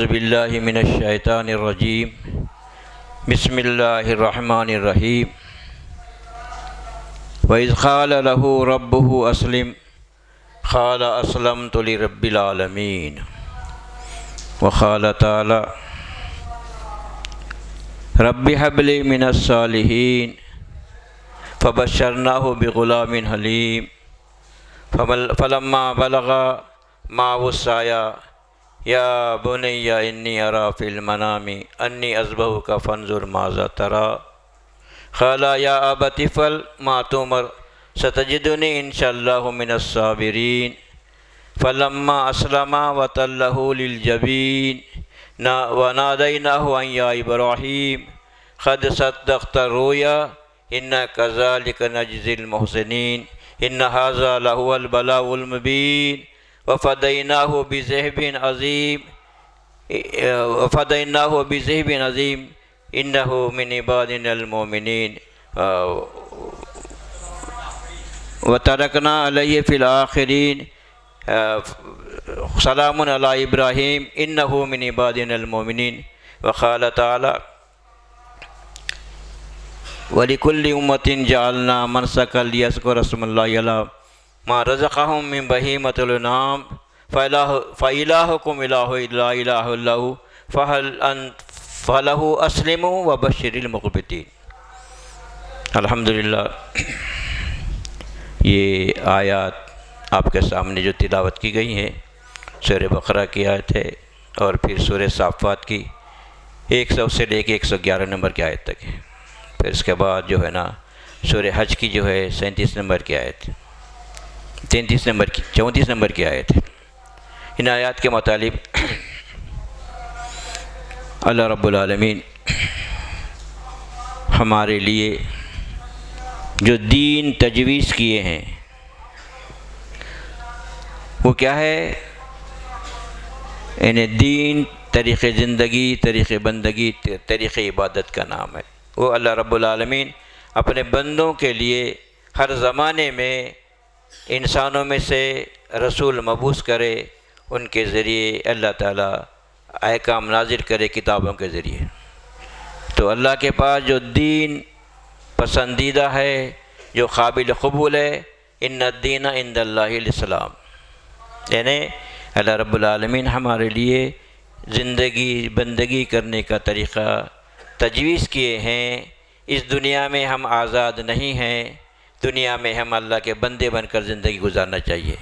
اعوذ باللہ من الشیطان الرجیم بسم اللہ الرحمن الرحیم وَإِذْ قَالَ لَهُ رَبُّهُ أَسْلِمْ قَالَ أَسْلَمْتُ لِرَبِّ الْعَالَمِينَ وقال تعالی رب هب لي من الصالحين فبشرناه بغلام حليم فلما بلغ معه السعي یا بنی انی ارى في المنام انی اذبحک فانظر ماذا ترى قال یا ابت افعل ما تؤمر ستجدنی ان شاء اللہ من الصابرین فلما اسلم وتلہ للجبین ونادیناہ ان یا ابراہیم قد صدقت الرؤیا انا کذلک نجزی المحسنین ان ھذا لہو البلاء المبین وفدیناہ بذبح عظیم انہ من عبادنا المؤمنین وترکنا علیہ فی الآخرین سلام علی ابراہیم انہ من عبادنا المؤمنین وقال تعالی وَلِكُلِّ أُمَّةٍ جَعَلْنَا مَنْسَكًا لِيَذْكُرُوا اسْمَ اللَّهِ عَلَىٰ مَا رَزَقَهُم مِّن بَهِيمَةِ الْأَنْعَامِ فَإِلَٰهُكُمْ إِلَٰهٌ إِلَّا إِلَٰهٌ لَّهُ فَلَهُ أَسْلِمُوا وَبَشِّرِ الْمُخْبِتِينَ۔ الحمدللہ، یہ آیات آپ کے سامنے جو تلاوت کی گئی ہیں سورہ بقرہ کی آیت ہے اور پھر سورہ صافات کی 100 سے لے کے 111 نمبر کی آیت تک ہے، پھر اس کے بعد جو ہے نا سورہ حج کی جو ہے 37 نمبر کی آیت، 34 نمبر کی آیت ہے۔ ان آیات کے مطالب اللہ رب العالمین ہمارے لیے جو دین تجویز کیے ہیں وہ کیا ہے؟ یعنی دین طریق زندگی، طریق بندگی، طریق عبادت کا نام ہے۔ وہ اللہ رب العالمین اپنے بندوں کے لیے ہر زمانے میں انسانوں میں سے رسول مبعوث کرے، ان کے ذریعے اللہ تعالیٰ احکام نازل کرے کتابوں کے ذریعے۔ تو اللہ کے پاس جو دین پسندیدہ ہے، جو قابل قبول ہے، ان الدین عند اللہ الاسلام، یعنی اللہ رب العالمین ہمارے لیے زندگی بندگی کرنے کا طریقہ تجویز کیے ہیں۔ اس دنیا میں ہم آزاد نہیں ہیں، دنیا میں ہم اللہ کے بندے بن کر زندگی گزارنا چاہیے۔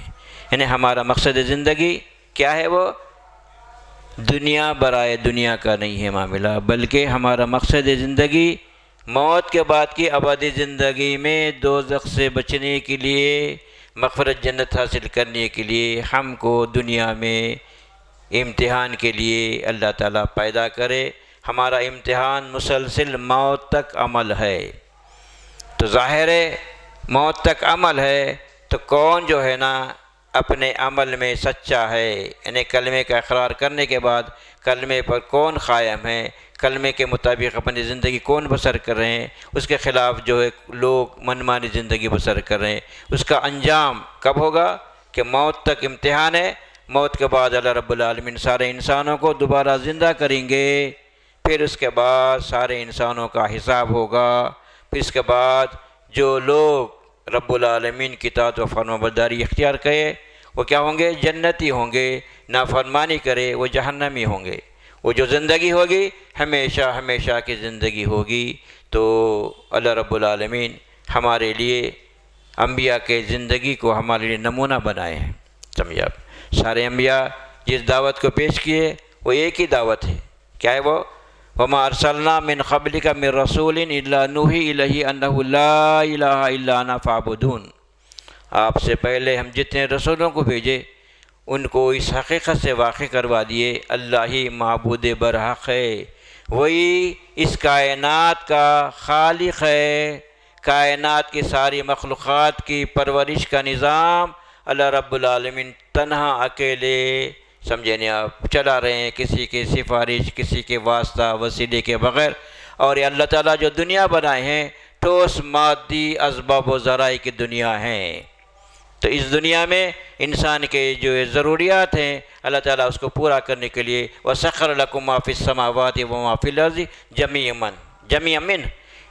یعنی ہمارا مقصد زندگی کیا ہے؟ وہ دنیا برائے دنیا کا نہیں ہے معاملہ، بلکہ ہمارا مقصد زندگی موت کے بعد کی ابدی زندگی میں دوزخ سے بچنے کے لیے، مغفرت جنت حاصل کرنے کے لیے ہم کو دنیا میں امتحان کے لیے اللہ تعالیٰ پیدا کرے۔ ہمارا امتحان مسلسل موت تک عمل ہے، تو ظاہر ہے موت تک عمل ہے، تو کون جو ہے نا اپنے عمل میں سچا ہے، یعنی کلمے کا اقرار کرنے کے بعد کلمے پر کون قائم ہے، کلمے کے مطابق اپنی زندگی کون بسر کر رہے ہیں، اس کے خلاف جو ہے لوگ منمانی زندگی بسر کر رہے ہیں، اس کا انجام کب ہوگا؟ کہ موت تک امتحان ہے، موت کے بعد اللہ رب العالمین سارے انسانوں کو دوبارہ زندہ کریں گے، پھر اس کے بعد سارے انسانوں کا حساب ہوگا، پھر اس کے بعد جو لوگ رب العالمین کی اطاعت و فرمانبرداری اختیار کرے وہ کیا ہوں گے؟ جنتی ہوں گے، نافرمانی کرے وہ جہنمی ہوں گے۔ وہ جو زندگی ہوگی ہمیشہ ہمیشہ کی زندگی ہوگی۔ تو اللہ رب العالمین ہمارے لیے انبیاء کے زندگی کو ہمارے لیے نمونہ بنائے ہیں۔ سمجھے آپ؟ سارے انبیاء جس دعوت کو پیش کیے وہ ایک ہی دعوت ہے، کیا ہے وہ؟ وَمَا أَرْسَلْنَا مِنْ قَبْلِكَ مِنْ رَسُولٍ إِلَّا نُوحِي إِلَيْهِ أَنَّهُ لَا إِلَٰهَ إِلَّا أَنَا فَاعْبُدُونِ۔ آپ سے پہلے ہم جتنے رسولوں کو بھیجے ان کو اس حقیقت سے واقف کروا دیے اللہ ہی معبود برحق ہے، وہی اس کائنات کا خالق ہے، کائنات کی ساری مخلوقات کی پرورش کا نظام اللہ رب العالمین تنہا اکیلے سمجھے نہیں آپ چلا رہے ہیں، کسی کی سفارش، کسی کے واسطہ وسیلے کے بغیر۔ اور یہ اللہ تعالیٰ جو دنیا بنائے ہیں ٹھوس مادی اسباب و ذرائع کی دنیا ہیں، تو اس دنیا میں انسان کے جو ضروریات ہیں اللہ تعالیٰ اس کو پورا کرنے کے لیے وَسَخَّرَ لَكُم مَّا فِي السَّمَاوَاتِ وَمَا فِي الْأَرْضِ جَمِيعًا مِّنْهُ،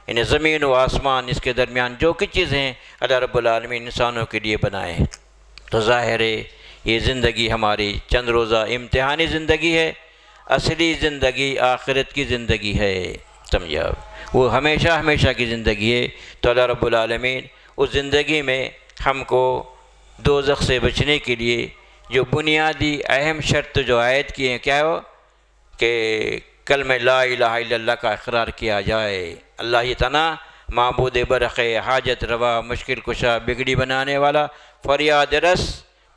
یعنی زمین و آسمان اس کے درمیان جو کچھ چیزیں ہیں اللہ رب العالمین انسانوں کے لیے بنائے ہیں۔ تو ظاہر ہے یہ زندگی ہماری چند روزہ امتحانی زندگی ہے، اصلی زندگی آخرت کی زندگی ہے، سمجھا؟ وہ ہمیشہ ہمیشہ کی زندگی ہے۔ تو اللہ رب العالمین اس زندگی میں ہم کو دوزخ سے بچنے کے لیے جو بنیادی اہم شرط جو عائد کی ہیں کیا ہو کہ کلمہ لا الہ الا اللہ کا اقرار کیا جائے، اللہ ہی تنہا معبود برحق، حاجت روا، مشکل کشا، بگڑی بنانے والا، فریاد رس،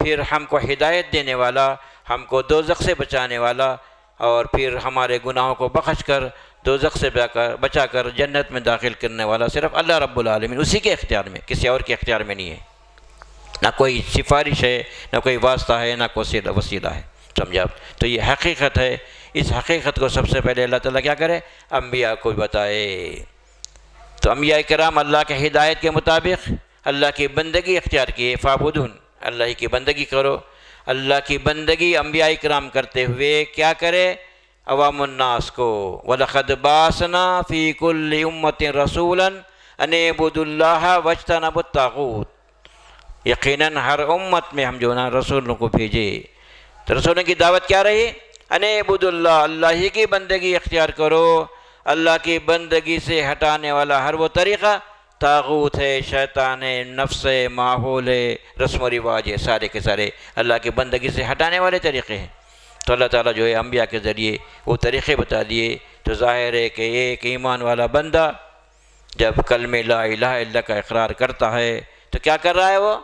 پھر ہم کو ہدایت دینے والا، ہم کو دوزخ سے بچانے والا، اور پھر ہمارے گناہوں کو بخش کر دوزخ سے بچا کر جنت میں داخل کرنے والا صرف اللہ رب العالمین، اسی کے اختیار میں، کسی اور کے اختیار میں نہیں ہے۔ نہ کوئی سفارش ہے، نہ کوئی واسطہ ہے، نہ کوئی وسیلہ ہے، سمجھا؟ تو یہ حقیقت ہے۔ اس حقیقت کو سب سے پہلے اللہ تعالیٰ کیا کرے؟ انبیاء کو بتائے۔ تو انبیاء کرام اللہ کے ہدایت کے مطابق اللہ کی بندگی اختیار کیے، فعبدون، اللہ ہی کی بندگی کرو۔ اللہ کی بندگی انبیاء کرام کرتے ہوئے کیا کرے؟ عوام الناس کو وَلَقَدْ بَعَثْنَا فِي كُلِّ أُمَّةٍ رَسُولًا أَنِ اعْبُدُوا اللَّهَ وَاجْتَنِبُوا الطَّاغُوتَ، یقیناً ہر امت میں ہم جو نا رسولوں کو بھیجے، تو رسولوں کی دعوت کیا رہی؟ ان اعبدوا اللہ، اللہ ہی کی بندگی اختیار کرو۔ اللہ کی بندگی سے ہٹانے والا ہر وہ طریقہ طاغوت ہے، شیطان ہے، نفس ہے، ماحول ہے، رسم و رواج ہے، سارے کے سارے اللہ کی بندگی سے ہٹانے والے طریقے ہیں۔ تو اللہ تعالیٰ جو ہے انبیاء کے ذریعے وہ طریقے بتا دیے۔ تو ظاہر ہے کہ ایک ایمان والا بندہ جب کلمہ لا الہ الا اللہ کا اقرار کرتا ہے تو کیا کر رہا ہے؟ وہ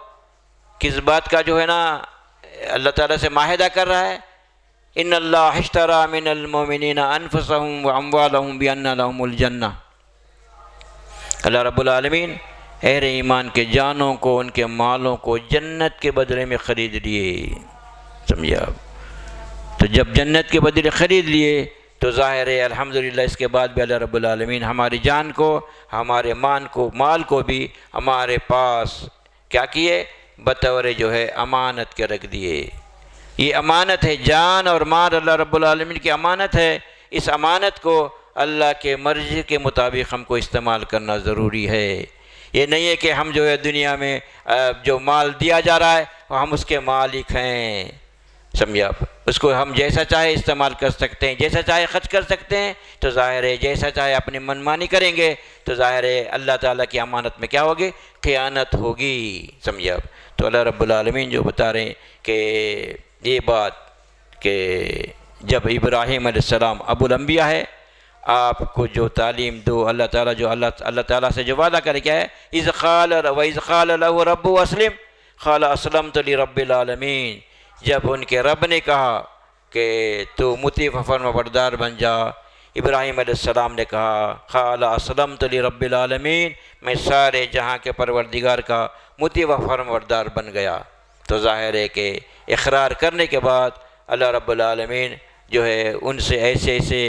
کس بات کا جو ہے نا اللہ تعالیٰ سے معاہدہ کر رہا ہے؟ ان اللہ اشتری من المؤمنین انفسهم واموالهم بان لهم الجنہ، اللہ رب العالمین اہل ایمان کے جانوں کو، ان کے مالوں کو جنت کے بدلے میں خرید لیے، سمجھا؟ تو جب جنت کے بدلے خرید لیے تو ظاہر ہے الحمدللہ اس کے بعد بھی اللہ رب العالمین ہماری جان کو، ہمارے مال کو بھی ہمارے پاس کیا کیے؟ بطور جو ہے امانت کے رکھ دیے۔ یہ امانت ہے، جان اور مال اللہ رب العالمین کی امانت ہے۔ اس امانت کو اللہ کے مرضی کے مطابق ہم کو استعمال کرنا ضروری ہے۔ یہ نہیں ہے کہ ہم جو ہے دنیا میں جو مال دیا جا رہا ہے ہم اس کے مالک ہیں، سمجھا؟ اس کو ہم جیسا چاہے استعمال کر سکتے ہیں، جیسا چاہے خرچ کر سکتے ہیں۔ تو ظاہر ہے جیسا چاہے اپنی منمانی کریں گے تو ظاہر ہے اللہ تعالیٰ کی امانت میں کیا ہوگی؟ خیانت ہوگی، سمجھا؟ تو اللہ رب العالمین جو بتا رہے ہیں کہ یہ بات کہ جب ابراہیم علیہ السلام ابو الانبیاء ہے، آپ کو جو تعلیم دو اللہ تعالیٰ، جو اللہ تعالیٰ سے جو وعدہ کرے کیا ہے؟ اذ قال له ربه اسلم قال اسلمت لرب العالمین، جب ان کے رب نے کہا کہ تو مطیع و فرمانبردار بن جا، ابراہیم علیہ السلام نے کہا قال اسلمت لرب العالمین، میں سارے جہاں کے پروردگار کا مطیع و فرمانبردار بن گیا۔ تو ظاہر ہے کہ اقرار کرنے کے بعد اللہ رب العالمین جو ہے ان سے ایسے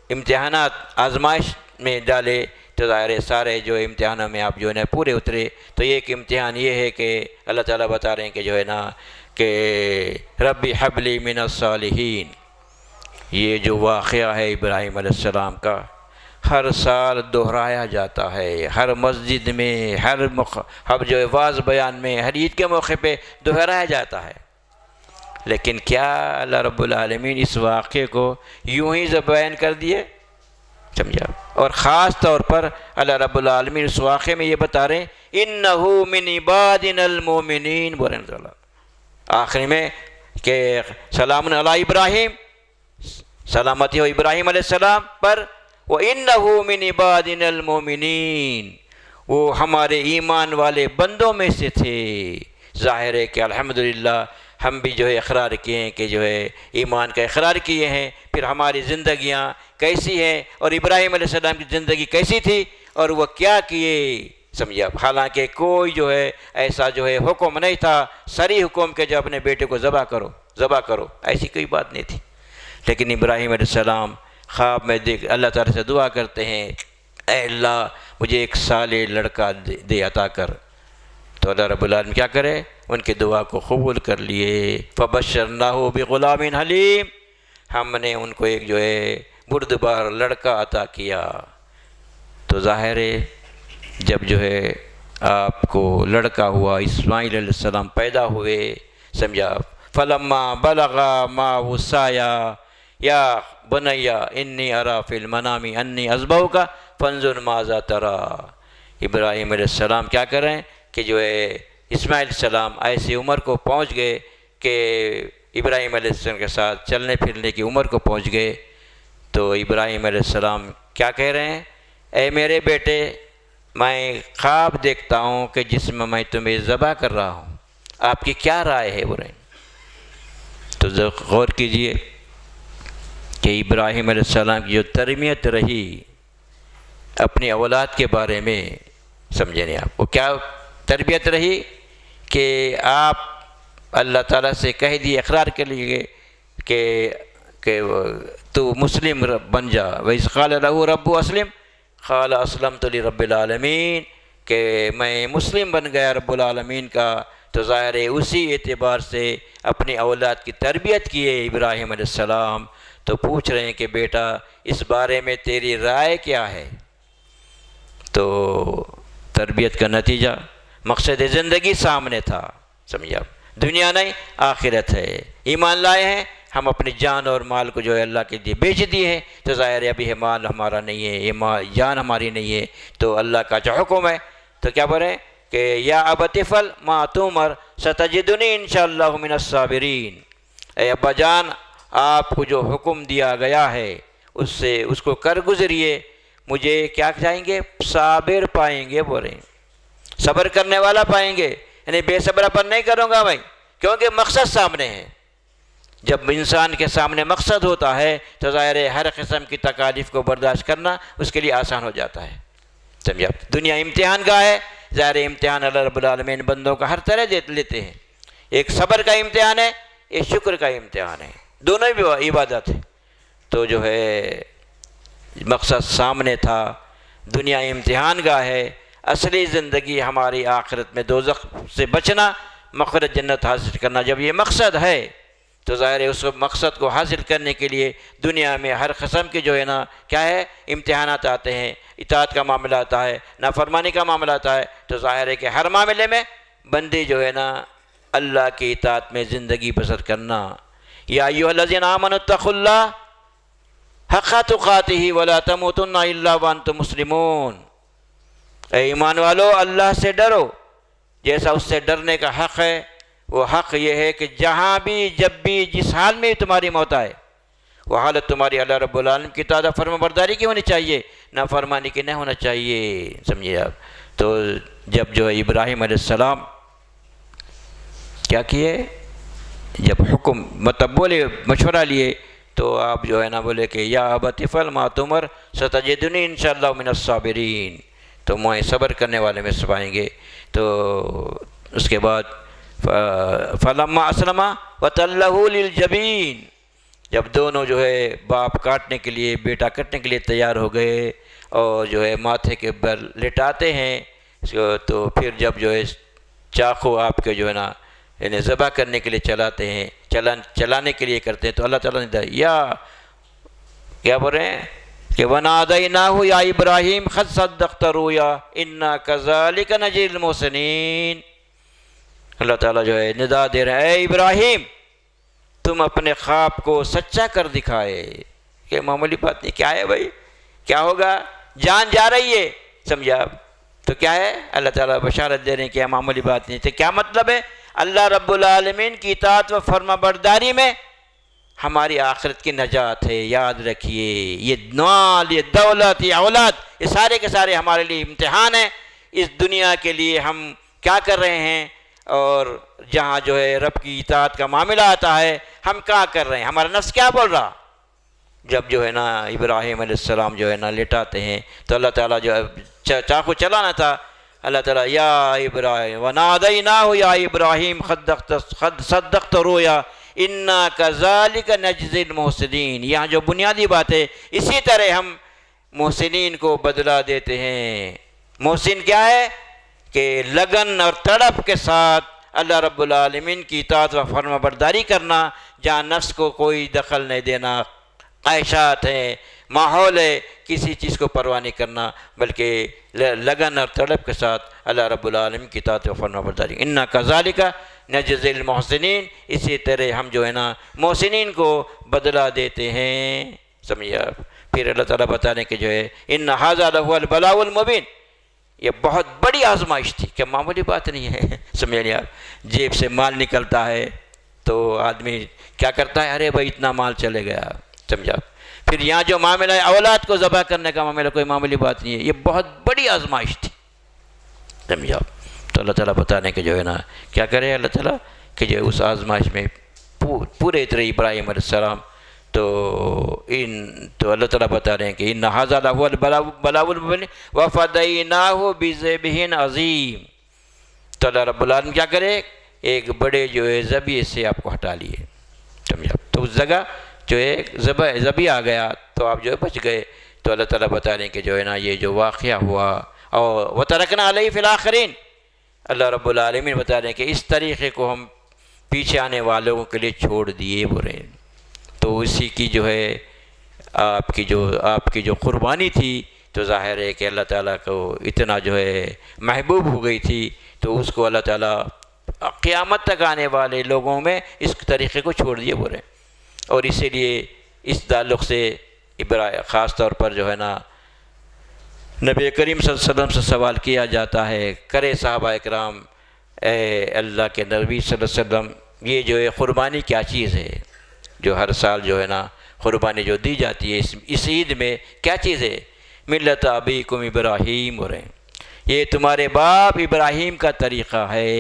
امتحانات آزمائش میں ڈالے، تو ظاہر ہے سارے جو امتحانوں میں آپ جو ہے نا پورے اترے۔ تو ایک امتحان یہ ہے کہ اللہ تعالیٰ بتا رہے ہیں کہ جو ہے نا کہ ربی حبلی من الصالحین، یہ جو واقعہ ہے ابراہیم علیہ السلام کا ہر سال دہرایا جاتا ہے، ہر مسجد میں، ہر جو واعظ بیان میں، ہر عید کے موقع پہ دہرایا جاتا ہے۔ لیکن کیا اللہ رب العالمین اس واقعے کو یوں ہی بیان کر دیے؟ سمجھا؟ اور خاص طور پر اللہ رب العالمین اس واقعے میں یہ بتا رہے ہیں انہو من عبادنا المؤمنین، بولیں آخری میں کہ سلام علی ابراہیم، سلامتی ہو ابراہیم علیہ السلام پر، وَإِنَّهُ مِنْ عِبَادِنَا الْمُؤْمِنِينَ، وہ ہمارے ایمان والے بندوں میں سے تھے۔ ظاہر ہے کہ الحمدللہ ہم بھی جو ہے اقرار کیے ہیں کہ جو ہے ایمان کا اقرار کیے ہیں، پھر ہماری زندگیاں کیسی ہیں اور ابراہیم علیہ السلام کی زندگی کیسی تھی اور وہ کیا کیے، سمجھا؟ حالانکہ کوئی جو ہے ایسا جو ہے حکم نہیں تھا صریح حکم کہ جو اپنے بیٹے کو ذبح کرو، ایسی کوئی بات نہیں تھی۔ لیکن ابراہیم علیہ السلام خواب میں دیکھ اللہ تعالیٰ سے دعا کرتے ہیں اے اللہ مجھے ایک صالح لڑکا دے عطا کر۔ تو اللہ رب العالمین کیا کرے، ان کی دعا کو قبول کر لیے۔ فبشرناہ بغلام حلیم، ہم نے ان کو ایک جو ہے بردبار لڑکا عطا کیا۔ تو ظاہر ہے جب جو ہے آپ کو لڑکا ہوا، اسماعیل علیہ السلام پیدا ہوئے، سمجھا، فلما بلغا معه السعی یا بنی انی اری فی المنام انی اذبحک فانظر ماذا تری۔ ابراہیم علیہ السلام کیا کریں کہ جو ہے اسماعیل علیہ السلام ایسی عمر کو پہنچ گئے کہ ابراہیم علیہ السلام کے ساتھ چلنے پھرنے کی عمر کو پہنچ گئے۔ تو ابراہیم علیہ السلام کیا کہہ رہے ہیں، اے میرے بیٹے، میں خواب دیکھتا ہوں کہ جس میں تمہیں ذبح کر رہا ہوں، آپ کی کیا رائے ہے برے؟ تو غور کیجئے کہ ابراہیم علیہ السلام کی جو تربیت رہی اپنی اولاد کے بارے میں، سمجھے نہیں آپ، وہ کیا تربیت رہی کہ آپ اللہ تعالیٰ سے کہہ دیے، اقرار کر لیے کہ تو مسلم بن جا۔ وَإِذْ قَالَ لَهُ رَبُّهُ أَسْلِمْ قَالَ أَسْلَمْتُ لِرَبِّ الْعَالَمِينَ، کہ میں مسلم بن گیا رب العالمین کا۔ تو ظاہر ہے اسی اعتبار سے اپنی اولاد کی تربیت کیے ابراہیم علیہ السلام۔ تو پوچھ رہے ہیں کہ بیٹا اس بارے میں تیری رائے کیا ہے؟ تو تربیت کا نتیجہ، مقصد زندگی سامنے تھا، سمجھا، دنیا نہیں آخرت ہے۔ ایمان لائے ہیں ہم، اپنی جان اور مال کو جو ہے اللہ کے لیے بیچ دیے ہیں، تو ظاہر ہے ابھی یہ مال ہمارا نہیں ہے، یہ جان ہماری نہیں ہے، تو اللہ کا جو حکم ہے تو کیا بولے کہ یا ابت افعل ما تؤمر ستجدنی انشاءاللہ من الصابرین۔ اے ابا جان، آپ کو جو حکم دیا گیا ہے اس کو کر گزریے، مجھے کیا چاہیں گے؟ صابر پائیں گے، بولے صبر کرنے والا پائیں گے، یعنی بے صبر پر نہیں کروں گا بھائی، کیونکہ مقصد سامنے ہے۔ جب انسان کے سامنے مقصد ہوتا ہے تو ظاہر ہے ہر قسم کی تکالیف کو برداشت کرنا اس کے لیے آسان ہو جاتا ہے، سمجھا۔ دنیا امتحان گاہ ہے، ظاہر امتحان اللہ رب العالمین بندوں کا ہر طرح لیتے ہیں، ایک صبر کا امتحان ہے، ایک شکر کا امتحان ہے، دونوں بھی عبادت ہے۔ تو جو ہے مقصد سامنے تھا، دنیا امتحان گاہ ہے، اصلی زندگی ہماری آخرت میں دوزخ سے بچنا، مخرج جنت حاصل کرنا۔ جب یہ مقصد ہے تو ظاہر ہے اس مقصد کو حاصل کرنے کے لیے دنیا میں ہر قسم کے جو ہے نا کیا ہے امتحانات آتے ہیں، اطاعت کا معاملہ آتا ہے، نافرمانی کا معاملہ آتا ہے۔ تو ظاہر ہے کہ ہر معاملے میں بندی جو ہے نا اللہ کی اطاعت میں زندگی بسر کرنا۔ یا ایھا الذین آمنوا اتقوا اللہ حق تقاتہ ولا تموتن الا وانتم مسلمون۔ اے ایمان والو، اللہ سے ڈرو جیسا اس سے ڈرنے کا حق ہے۔ وہ حق یہ ہے کہ جہاں بھی، جب بھی، جس حال میں تمہاری موت آئے، وہ حالت تمہاری اللہ رب العالمین کی اطاعت فرما برداری کی ہونی چاہیے، نافرمانی کی نہیں ہونا چاہیے، سمجھیے آپ۔ تو جب جو ہے ابراہیم علیہ السلام کیا کیے، جب حکم مطلب بولے، مشورہ لیے، تو آپ جو ہے نا بولے کہ یا ابت افعل ما تؤمر ستجدنی انشاءاللہ من الصابرین، تو میں صبر کرنے والے میں سے پائیں گے۔ تو اس کے بعد فلما اسلم وتلہ للجبین، جب دونوں جو ہے باپ کاٹنے کے لیے، بیٹا کٹنے کے لیے تیار ہو گئے اور جو ہے ماتھے کے بل لٹاتے ہیں، تو پھر جب جو ہے چاقو آپ کے جو ہے نا یعنی ذبح کرنے کے لیے چلاتے ہیں، چلانے کے لیے کرتے ہیں، تو اللہ تعالیٰ نے کیا بول رہے ہیں کہ وَنَادَيْنَاهُ يَا إِبْرَاهِيمُ قَدْ صَدَّقْتَ الرُّؤْيَا إِنَّا كَذَلِكَ نَجْزِي الْمُحْسِنِينَ۔ اللہ تعالیٰ جو ہے ندا دے رہے ہیں، اے ابراہیم تم اپنے خواب کو سچا کر دکھائے۔ کہ معمولی بات نہیں، کیا ہے بھائی، کیا ہوگا، جان جا رہی ہے، سمجھا۔ تو کیا ہے، اللہ تعالیٰ بشارت دے رہے ہیں کہ معمولی بات نہیں۔ تو کیا مطلب ہے، اللہ رب العالمین کی اطاعت و فرما برداری میں ہماری آخرت کی نجات ہے۔ یاد رکھیے، یہ مال، یہ دولت، یہ اولاد، یہ سارے کے سارے ہمارے لیے امتحان ہیں۔ اس دنیا کے لیے ہم کیا کر رہے ہیں، اور جہاں جو ہے رب کی اطاعت کا معاملہ آتا ہے ہم کیا کر رہے ہیں، ہمارا نفس کیا بول رہا۔ جب جو ہے نا ابراہیم علیہ السلام جو ہے نا لٹاتے ہیں، تو اللہ تعالیٰ جو ہے چاقو چلانا تھا، اللہ تعالیٰ یا ابراہیم ونادیناہ یا ابراہیم قد صدقت الرؤیا انا کذالک نجزی المحسنین۔ یہاں جو بنیادی بات ہے، اسی طرح ہم محسنین کو بدلہ دیتے ہیں۔ محسن کیا ہے کہ لگن اور تڑپ کے ساتھ اللہ رب العالمین کی اطاعت و فرما برداری کرنا، جہاں نفس کو کوئی دخل نہیں دینا، خواہشات ہیں، ماحول ہے، کسی چیز کو پرواہ نہیں کرنا، بلکہ لگن اور تڑپ کے ساتھ اللہ رب العالمین کی اطاعت و فرما برداری۔ اِنَّا كَذَلِكَ نَجْزِي الْمُحْسِنِينَ، اسی طرح ہم جو ہے نا محسنین کو بدلہ دیتے ہیں۔ سمجھے آپ؟ پھر اللہ تعالیٰ بتانے کہ جو ہے اِنَّ هَذَا لَهُوَ الْبَلَاءُ الْمُبِينُ، یہ بہت بڑی آزمائش تھی، کیا معمولی بات نہیں ہے۔ سمجھ لیں آپ؟ جیب سے مال نکلتا ہے تو آدمی کیا کرتا ہے، ارے بھائی اتنا مال چلے گیا، سمجھا۔ پھر یہاں جو معاملہ ہے اولاد کو ذبح کرنے کا معاملہ، کوئی معمولی بات نہیں ہے، یہ بہت بڑی آزمائش تھی، سمجھا۔ تو اللہ تعالیٰ بتانے کہ جو ہے نا کیا کرے اللہ تعالیٰ کہ جو اس آزمائش میں پورے طرح ابراہیم علیہ السلام تو اللہ تعالیٰ بتا رہے ہیں کہ اِنَّ هَذَا لَهُوَ الْبَلَاءُ الْمُبِينُ وَفَدَيْنَاهُ بِذِبْحٍ عَظِيمٍ۔ تو اللہ رب العالمین کیا کرے، ایک بڑے جو ہے ذبیحے سے آپ کو ہٹا لیے، سمجھا۔ تو اس جگہ جو ہے ذبیحہ آ گیا تو آپ جو ہے بچ گئے۔ تو اللہ تعالیٰ بتا رہے ہیں کہ جو ہے نا یہ جو واقعہ ہوا، اور وَتَرَكْنَا عَلَيْهِ فِي الْآخِرِينَ، اللہ رب العالمین بتا رہے ہیں کہ اس طریقے کو ہم پیچھے آنے والوں کے لیے چھوڑ دیے برے۔ تو اسی کی جو ہے آپ کی جو قربانی تھی، تو ظاہر ہے کہ اللہ تعالیٰ کو اتنا جو ہے محبوب ہو گئی تھی، تو اس کو اللہ تعالیٰ قیامت تک آنے والے لوگوں میں اس طریقے کو چھوڑ دیے برے۔ اور اسی لیے اس تعلق سے خاص طور پر جو ہے نا نبی کریم صلی اللہ علیہ وسلم سے سوال کیا جاتا ہے، کرے صحابہ اکرام اے اللہ کے نبی صلی اللہ علیہ وسلم، یہ جو ہے قربانی کیا چیز ہے جو ہر سال جو ہے نا قربانی جو دی جاتی ہے اس عید میں، کیا چیز ہے؟ ملت ابیکم ابراہیم، ہو رہے ہیں یہ تمہارے باپ ابراہیم کا طریقہ ہے،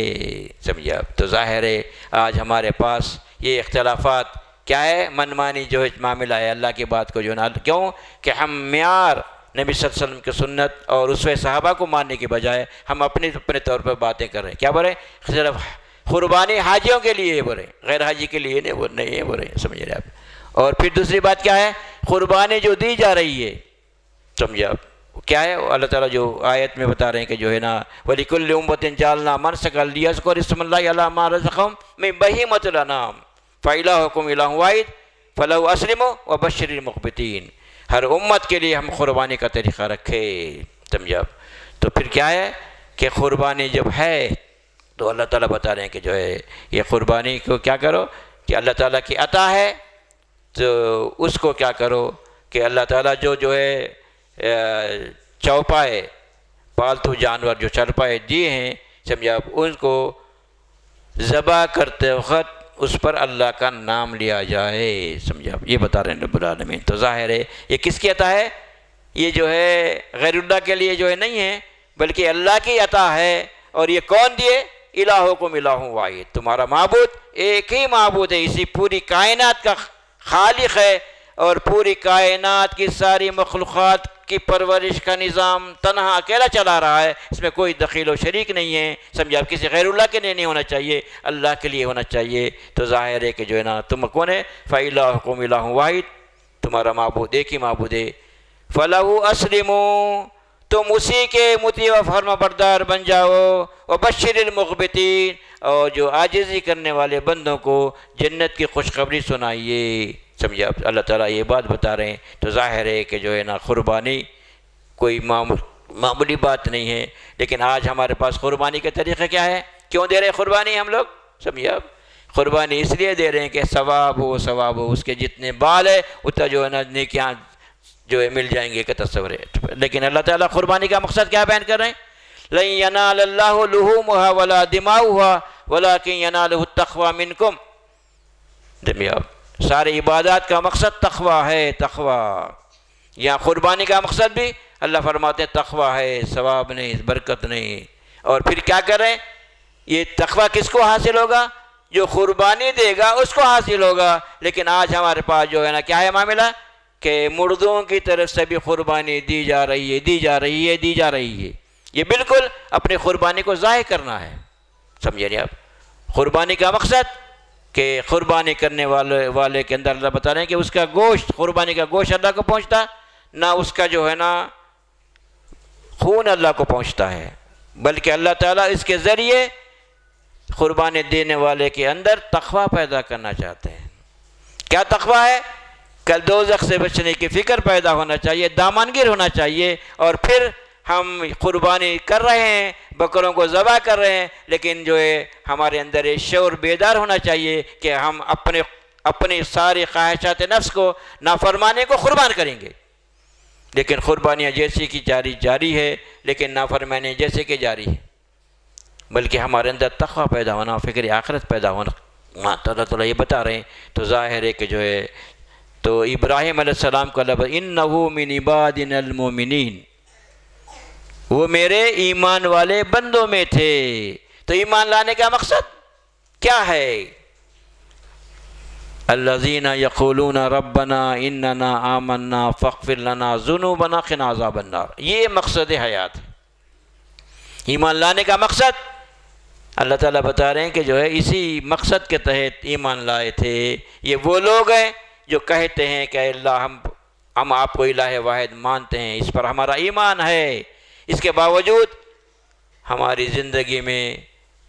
سمجھے آپ؟ تو ظاہر ہے آج ہمارے پاس یہ اختلافات کیا ہے، من مانی جو ہے معاملہ ہے، اللہ کی بات کو جو ہے نا، کیوں کہ ہم معیار نبی صلی اللہ علیہ وسلم کی سنت اور اسوہ صحابہ کو ماننے کے بجائے ہم اپنے طور پر باتیں کر رہے ہیں۔ کیا بولے؟ صرف قربانی حاجیوں کے لیے بولے، غیر حاجی کے لیے نہیں بولے، سمجھ رہے آپ؟ اور پھر دوسری بات کیا ہے، قربانی جو دی جا رہی ہے، سمجھے آپ؟ کیا ہے؟ اللہ تعالیٰ جو آیت میں بتا رہے ہیں کہ جو ہے نا وَلِكُلِّ أُمَّةٍ جَعَلْنَا مَنْسَكًا لِيَذْكُرُوا اسْمَ اللَّهِ عَلَىٰ مَا رَزَقَهُم مِّن بَهِيمَةِ الْأَنْعَامِ فَإِلَٰهُكُمْ إِلَٰهٌ وَاحِدٌ فَلَهُ أَسْلِمُوا وَبَشِّرِ الْمُخْبِتِينَ۔ ہر امت کے لیے ہم قربانی کا طریقہ رکھے، سمجھا؟ تو پھر کیا ہے کہ قربانی جب ہے تو اللہ تعالیٰ بتا رہے ہیں کہ جو ہے یہ قربانی کو کیا کرو کہ اللہ تعالیٰ کی عطا ہے، تو اس کو کیا کرو کہ اللہ تعالیٰ جو ہے چوپائے پالتو جانور جو چرپائے دیے ہیں، سمجھا، ان کو ذبح کرتے وقت اس پر اللہ کا نام لیا جائے، سمجھا؟ یہ بتا رہے ہیں رب العالمین۔ تو ظاہر ہے یہ کس کی عطا ہے؟ یہ جو ہے غیر اللہ کے لیے جو ہے نہیں ہے، بلکہ اللہ کی عطا ہے۔ اور یہ کون دیے؟ الہکم الہ واحد، تمہارا معبود ایک ہی معبود ہے، اسی پوری کائنات کا خالق ہے، اور پوری کائنات کی ساری مخلوقات کی پرورش کا نظام تنہا اکیلا چلا رہا ہے، اس میں کوئی دخیل و شریک نہیں ہے، سمجھا؟ کسی غیر اللہ کے لیے نہیں ہونا چاہیے، اللہ کے لیے ہونا چاہیے۔ تو ظاہر ہے کہ جو ہے نا تم کون ہے؟ فَإِلَٰهُكُمْ إِلَٰهٌ وَاحِدٌ، تمہارا معبود ایک ہی معبود ہے۔ فَلَهُ أَسْلِمُوا، تم اسی کے مطیع و فرما بردار بن جاؤ، وَبَشِّرِ الْمُخْبِتِينَ، اور جو عاجزی کرنے والے بندوں کو جنت کی خوشخبری سنائیے، سمجھا؟ اللہ تعالیٰ یہ بات بتا رہے ہیں۔ تو ظاہر ہے کہ جو ہے نا قربانی کوئی معمولی بات نہیں ہے، لیکن آج ہمارے پاس قربانی کے طریقے کیا ہے؟ کیوں دے رہے ہیں قربانی ہم لوگ؟ سمجھا؟ قربانی اس لیے دے رہے ہیں کہ ثواب ہو، اس کے جتنے بال ہے اتنا جو ہے نا نیکیاں جو ہے مل جائیں گے کہ تصور ہے۔ لیکن اللہ تعالیٰ قربانی کا مقصد کیا بیان کر رہے ہیں؟ لَن يَنَالَ اللَّهُ لُحُومُهَا وَلَا دِمَاؤُهَا وَلَكِنْ يَنَالُهُ التَّقْوَىٰ مِنْكُمْ۔ دمیاب سارے عبادات کا مقصد تقویٰ ہے، تقویٰ۔ یہاں قربانی کا مقصد بھی اللہ فرماتے ہیں تقویٰ ہے، ثواب نہیں، برکت نہیں۔ اور پھر کیا کر رہے ہیں؟ یہ تقویٰ کس کو حاصل ہوگا؟ جو قربانی دے گا اس کو حاصل ہوگا۔ لیکن آج ہمارے پاس جو ہے نا کیا ہے معاملہ کہ مردوں کی طرف سے بھی قربانی دی جا رہی ہے۔ یہ بالکل اپنی قربانی کو ضائع کرنا ہے، سمجھے نہیں آپ؟ قربانی کا مقصد کہ قربانی کرنے والے کے اندر اللہ بتا رہے ہیں کہ اس کا گوشت، قربانی کا گوشت اللہ کو پہنچتا، نہ اس کا جو ہے نا خون اللہ کو پہنچتا ہے، بلکہ اللہ تعالیٰ اس کے ذریعے قربانی دینے والے کے اندر تقویٰ پیدا کرنا چاہتے ہیں۔ کیا تقویٰ ہے؟ کل دوزخ سے بچنے کی فکر پیدا ہونا چاہیے، دامنگیر ہونا چاہیے، اور پھر ہم قربانی کر رہے ہیں، بکروں کو ذبح کر رہے ہیں، لیکن جو ہے ہمارے اندر یہ شعور بیدار ہونا چاہیے کہ ہم اپنی ساری خواہشات نفس کو، نافرمانی کو قربان کریں گے، لیکن قربانیاں جیسی کی جاری ہے، لیکن نافرمانی جیسے کہ جاری ہے، بلکہ ہمارے اندر تقویٰ پیدا ہونا، فکر آخرت پیدا ہونا، اللہ تعالیٰ یہ بتا رہے ہیں۔ تو ظاہر ہے کہ جو ہے تو ابراہیم علیہ السلام کا لفظ انہو من عبادنا المومنین، وہ میرے ایمان والے بندوں میں تھے۔ تو ایمان لانے کا مقصد کیا ہے؟ الذین یقولون ربنا اننا آمنا فاغفر لنا ذنوبنا وقنا عذاب النار، یہ مقصد حیات ہے۔ ایمان لانے کا مقصد اللہ تعالیٰ بتا رہے ہیں کہ جو ہے اسی مقصد کے تحت ایمان لائے تھے۔ یہ وہ لوگ ہیں جو کہتے ہیں کہ اللہ ہم آپ کو الہ واحد مانتے ہیں، اس پر ہمارا ایمان ہے، اس کے باوجود ہماری زندگی میں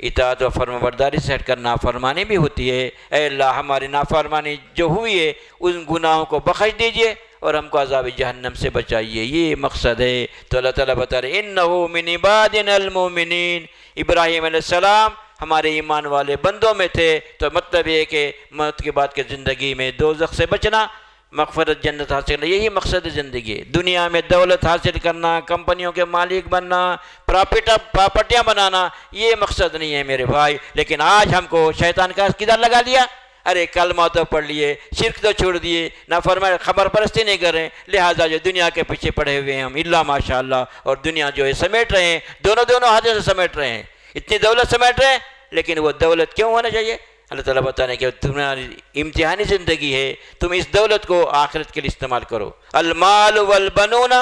اطاعت و فرمانبرداری سے ہٹ کر نافرمانی بھی ہوتی ہے۔ اے اللہ ہماری نافرمانی جو ہوئی ہے ان گناہوں کو بخش دیجئے اور ہم کو عذاب جہنم سے بچائیے، یہ مقصد ہے۔ تو اللہ تعالیٰ بتا رہے ہیں انہو من عبادنا المومنین، ابراہیم علیہ السلام ہمارے ایمان والے بندوں میں تھے۔ تو مطلب یہ ہے کہ موت کے بعد کی زندگی میں دوزخ سے بچنا، مغفرت جنت حاصل کرنا، یہی مقصد زندگی ہے۔ دنیا میں دولت حاصل کرنا، کمپنیوں کے مالک بننا، پراپرٹیاں بنانا، یہ مقصد نہیں ہے میرے بھائی۔ لیکن آج ہم کو شیطان کا کدھر لگا دیا؟ ارے کلمہ تو پڑھ لیے، شرک تو چھوڑ دیے، نافرمانی خبر پرستی نہیں کر رہے ہیں، لہٰذا جو دنیا کے پیچھے پڑے ہوئے ہیں ہم اللہ ماشاءاللہ، اور دنیا جو ہے سمیٹ رہے ہیں، دونوں ہاتھوں سے سمیٹ رہے ہیں، اتنی دولت سمیٹ رہے ہیں، لیکن وہ دولت کیوں ہونا چاہیے؟ اللہ تعالیٰ بتانے کہ تمہاری امتحانی زندگی ہے، تم اس دولت کو آخرت کے لیے استعمال کرو۔ المال والبنون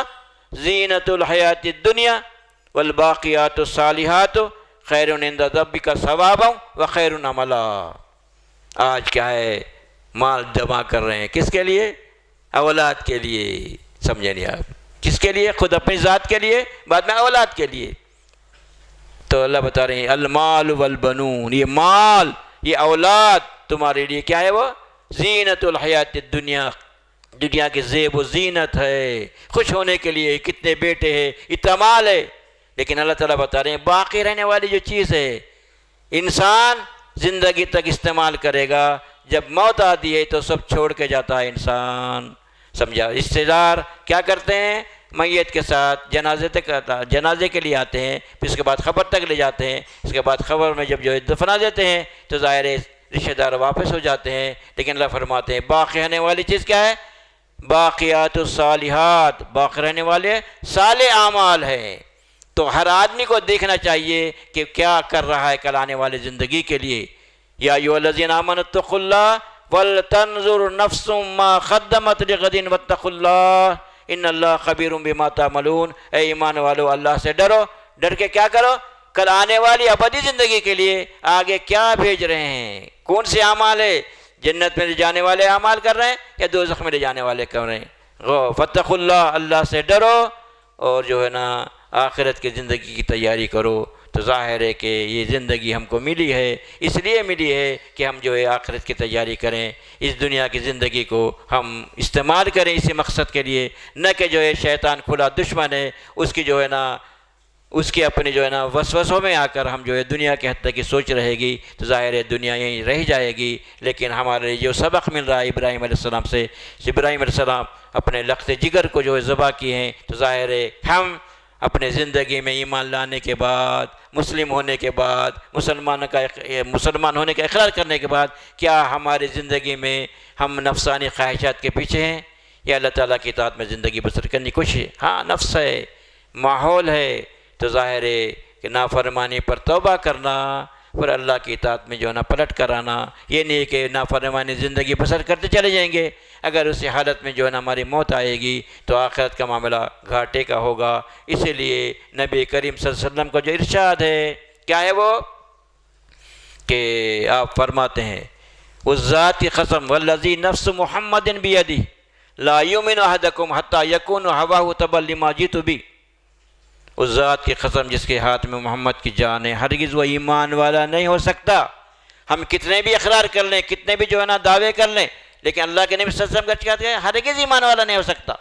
زینت الحیات الدنیا والباقیات الصالحات خیر عند ربک ثوابا وخیر عملا۔ آج کیا ہے؟ مال جمع کر رہے ہیں، کس کے لیے؟ اولاد کے لیے۔ سمجھے نہیں آپ؟ کس کے لیے؟ خود اپنی ذات کے لیے، بعد میں اولاد کے لیے۔ تو اللہ بتا رہے ہیں المال والبنون، یہ مال، یہ اولاد تمہارے لیے کیا ہے؟ وہ زینت الحیات الدنیا، دنیا کی زیب و زینت ہے، خوش ہونے کے لیے کتنے بیٹے ہیں، اتنا مال ہے، لیکن اللہ تعالیٰ بتا رہے ہیں باقی رہنے والی جو چیز ہے انسان زندگی تک استعمال کرے گا، جب موت آتی ہے تو سب چھوڑ کے جاتا ہے انسان۔ سمجھا؟ رشتہ دار کیا کرتے ہیں؟ میت کے ساتھ جنازے کے لیے آتے ہیں، پھر اس کے بعد قبر تک لے جاتے ہیں، اس کے بعد قبر میں جب جو ہے دفنا دیتے ہیں تو ظاہر ہے رشتہ دار واپس ہو جاتے ہیں، لیکن اللہ فرماتے ہیں باقی رہنے والی چیز کیا ہے؟ باقیات الصالحات، باقی رہنے والے صالح اعمال ہیں۔ تو ہر آدمی کو دیکھنا چاہیے کہ کیا کر رہا ہے کل آنے والی زندگی کے لیے۔ یا ایھا الذین آمنوا اتقوا اللہ ولتنظر نفس ما قدمت لغد واتقوا اللہ ان اللہ خبیر بما تعملون۔ اے ایمان والو اللہ سے ڈرو، ڈر کے کیا کرو؟ کل آنے والی ابدی زندگی کے لیے آگے کیا بھیج رہے ہیں، کون سے اعمال ہے، جنت میں لے جانے والے اعمال کر رہے ہیں یا دوزخ میں لے جانے والے کر رہے ہیں؟ فاتقوا اللہ، اللہ سے ڈرو اور جو ہے نا آخرت کی زندگی کی تیاری کرو۔ تو ظاہر ہے کہ یہ زندگی ہم کو ملی ہے، اس لیے ملی ہے کہ ہم جو ہے آخرت کی تیاری کریں، اس دنیا کی زندگی کو ہم استعمال کریں اسی مقصد کے لیے، نہ کہ جو ہے شیطان کھلا دشمن ہے، اس کی جو ہے نا اس کی اپنی جو ہے نا وسوسوں میں آ کر ہم جو ہے دنیا کے حد تک کی سوچ رہے گی تو ظاہر ہے دنیا یہیں رہ جائے گی۔ لیکن ہمارے جو سبق مل رہا ہے ابراہیم علیہ السلام سے، ابراہیم علیہ السلام اپنے لخت جگر کو جو ہے ذبح کیے ہیں، تو ظاہر ہے ہم اپنے زندگی میں ایمان لانے کے بعد، مسلم ہونے کے بعد، مسلمان ہونے کا اقرار کرنے کے بعد کیا ہماری زندگی میں ہم نفسانی خواہشات کے پیچھے ہیں یا اللہ تعالیٰ کی اطاعت میں زندگی بسر کرنے کی کوشش ہے؟ ہاں نفس ہے، ماحول ہے، تو ظاہر ہے کہ نافرمانی پر توبہ کرنا، پھر اللہ کی اطاعت میں جو ہے نا پلٹ کر آنا، یہ نہیں کہ نافرمانی زندگی بسر کرتے چلے جائیں گے، اگر اسی حالت میں جو ہے نا ہماری موت آئے گی تو آخرت کا معاملہ گھاٹے کا ہوگا۔ اسی لیے نبی کریم صلی اللہ علیہ وسلم کا جو ارشاد ہے کیا ہے وہ کہ آپ فرماتے ہیں اس ذات کی قسم والذی نفس محمد بیدہ لا یؤمن احدکم حتی یکون ہواہ تبع لما جئت بہ، اس ذات کی قسم جس کے ہاتھ میں محمد کی جان ہے، ہرگز وہ ایمان والا نہیں ہو سکتا۔ ہم کتنے بھی اقرار کر لیں، کتنے بھی جو ہے نا دعوے کر لیں، لیکن اللہ کے نبی صلی اللہ علیہ وسلم کا کہتے ہیں ہرگز ایمان والا نہیں ہو سکتا۔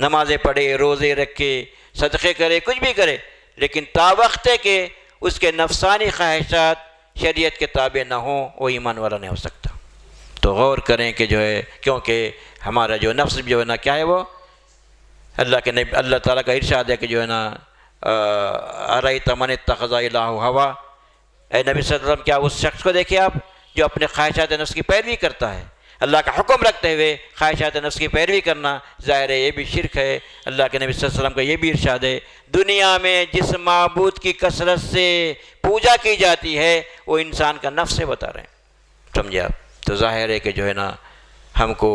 نمازیں پڑھے، روزے رکھے، صدقے کرے، کچھ بھی کرے، لیکن تا وقت ہے کہ اس کے نفسانی خواہشات شریعت کے تابع نہ ہوں، وہ ایمان والا نہیں ہو سکتا۔ تو غور کریں کہ جو ہے، کیونکہ ہمارا جو نفس جو ہے نا کیا ہے، وہ اللہ کے نبی اللہ تعالیٰ کا ارشاد ہے کہ جو ہے نا ارأیت من اتخذ الہہ ہوا، اے نبی صلی اللہ علیہ وسلم کیا اس شخص کو دیکھے آپ جو اپنے خواہشات نفس کی پیروی کرتا ہے، اللہ کا حکم رکھتے ہوئے خواہشات نفس کی پیروی کرنا، ظاہر ہے یہ بھی شرک ہے۔ اللہ کے نبی صلی اللہ علیہ وسلم کا یہ بھی ارشاد ہے، دنیا میں جس معبود کی کثرت سے پوجا کی جاتی ہے وہ انسان کا نفس ہے، بتا رہے ہیں، سمجھے آپ؟ تو ظاہر ہے کہ جو ہے نا ہم کو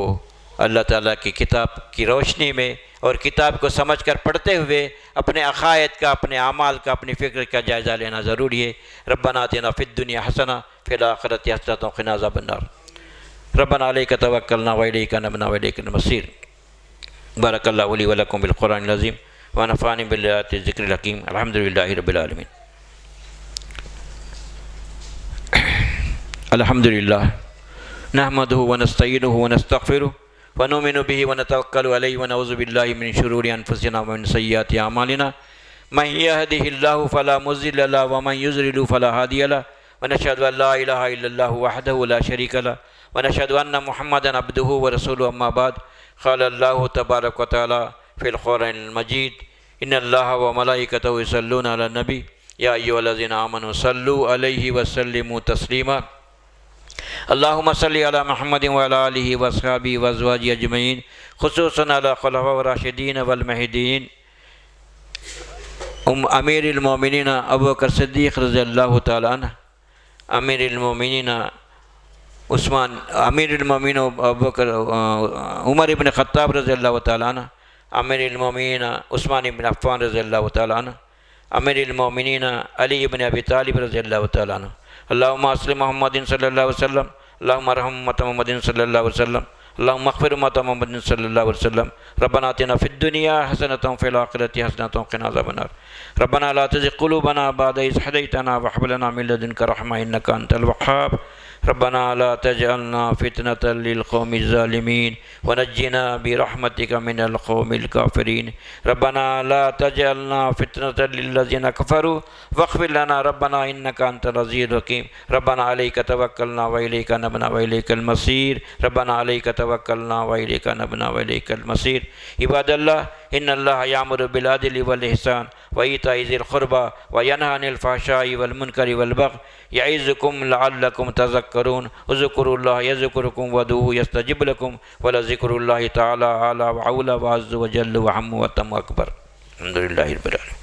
اللہ تعالیٰ کی کتاب کی روشنی میں اور کتاب کو سمجھ کر پڑھتے ہوئے اپنے عقائد کا، اپنے اعمال کا، اپنی فکر کا جائزہ لینا ضروری ہے۔ ربنا آتنا فی الدنیا حسنہ فی الآخرۃ حسنۃ وقنا عذاب النار۔ ربنا علیک توکلنا والیک انبنا والیک المصیر۔ بارک اللہ لی ولکم بالقرآن العظیم ونفعنی بالآیات الذکر الحکیم۔ الحمد للہ رب العالمین۔ الحمد للہ نحمدہ ونستعینہ ونستغفرہ ونؤمن به ونتوکل علیہ ونعوذ باللہ من شرور انفسنا ومن سیئات اعمالنا من یہدہ اللہ فلا مضل له ومن یضلل فلا ہادی له ونشهد ان لا الہ الا اللہ وحدہ لا شریک له ونشهد ان محمدا عبدہ ورسولہ اما بعد قال اللہ تبارک وتعالی فی القرآن المجید ان اللہ وملائکتہ یصلون علی النبی یا ایھا الذین آمنوا صلوا علیہ وسلموا تسلیما۔ اللہم صلی علی محمد وعلی آلہ واصحابہ وازواجہ اجمعین، خصوصاً علی خلفاء الراشدین والمہدیین امیر المومنین ابو بکر صدیق رضی اللہ تعالیٰ عنہ، امیر المومنین عثمان، امیر المومنین ابو بکر عمر ابن خطاب رضی اللہ تعالیٰ عنہ، امیر المومنین عثمان ابن عفان رضی اللہ تعالیٰ عنہ، امیر المومنین علی ابن ابی طالب رضی اللہ تعالیٰ عنہ۔ اللہم صلی محمد صلی اللہ علیہ وسلم، اللہم ارحم امت محمد صلی اللہ علیہ وسلم، اللہم اغفر امت محمد صلی اللہ علیہ وسلم۔ ربنا آتنا فی الدنیا حسنۃ وفی الآخرۃ حسنۃ وقنا عذاب النار۔ ربنا لا تزغ قلوبنا بعد إذ هديتنا وهب لنا من لدنك رحمة إنك أنت الوهاب۔ ربنا لا تجعلنا فتنة للقوم الظالمين ونجنا برحمتك من القوم الكافرين۔ ربنا لا تجعلنا فتنة للذين كفروا واغفر لنا ربنا إنك أنت العزيز الحكيم۔ ربنا عليك توكلنا وإليك أنبنا وإليك المصير۔ ربنا عليك توكلنا وإليك أنبنا وإليك المصير۔ عباد الله، إن الله يأمر بالعدل والإحسان وإيتاء ذي القربى وينهى عن الفحشاء والمنكر والبغي يعظكم لعلكم تذكرون۔ اذكروا الله يذكركم وادعوه يستجب لكم ولذكر الله تعالى أعلى وأولى وعز وجل وعم وتم أكبر۔ الحمد لله رب العالمين۔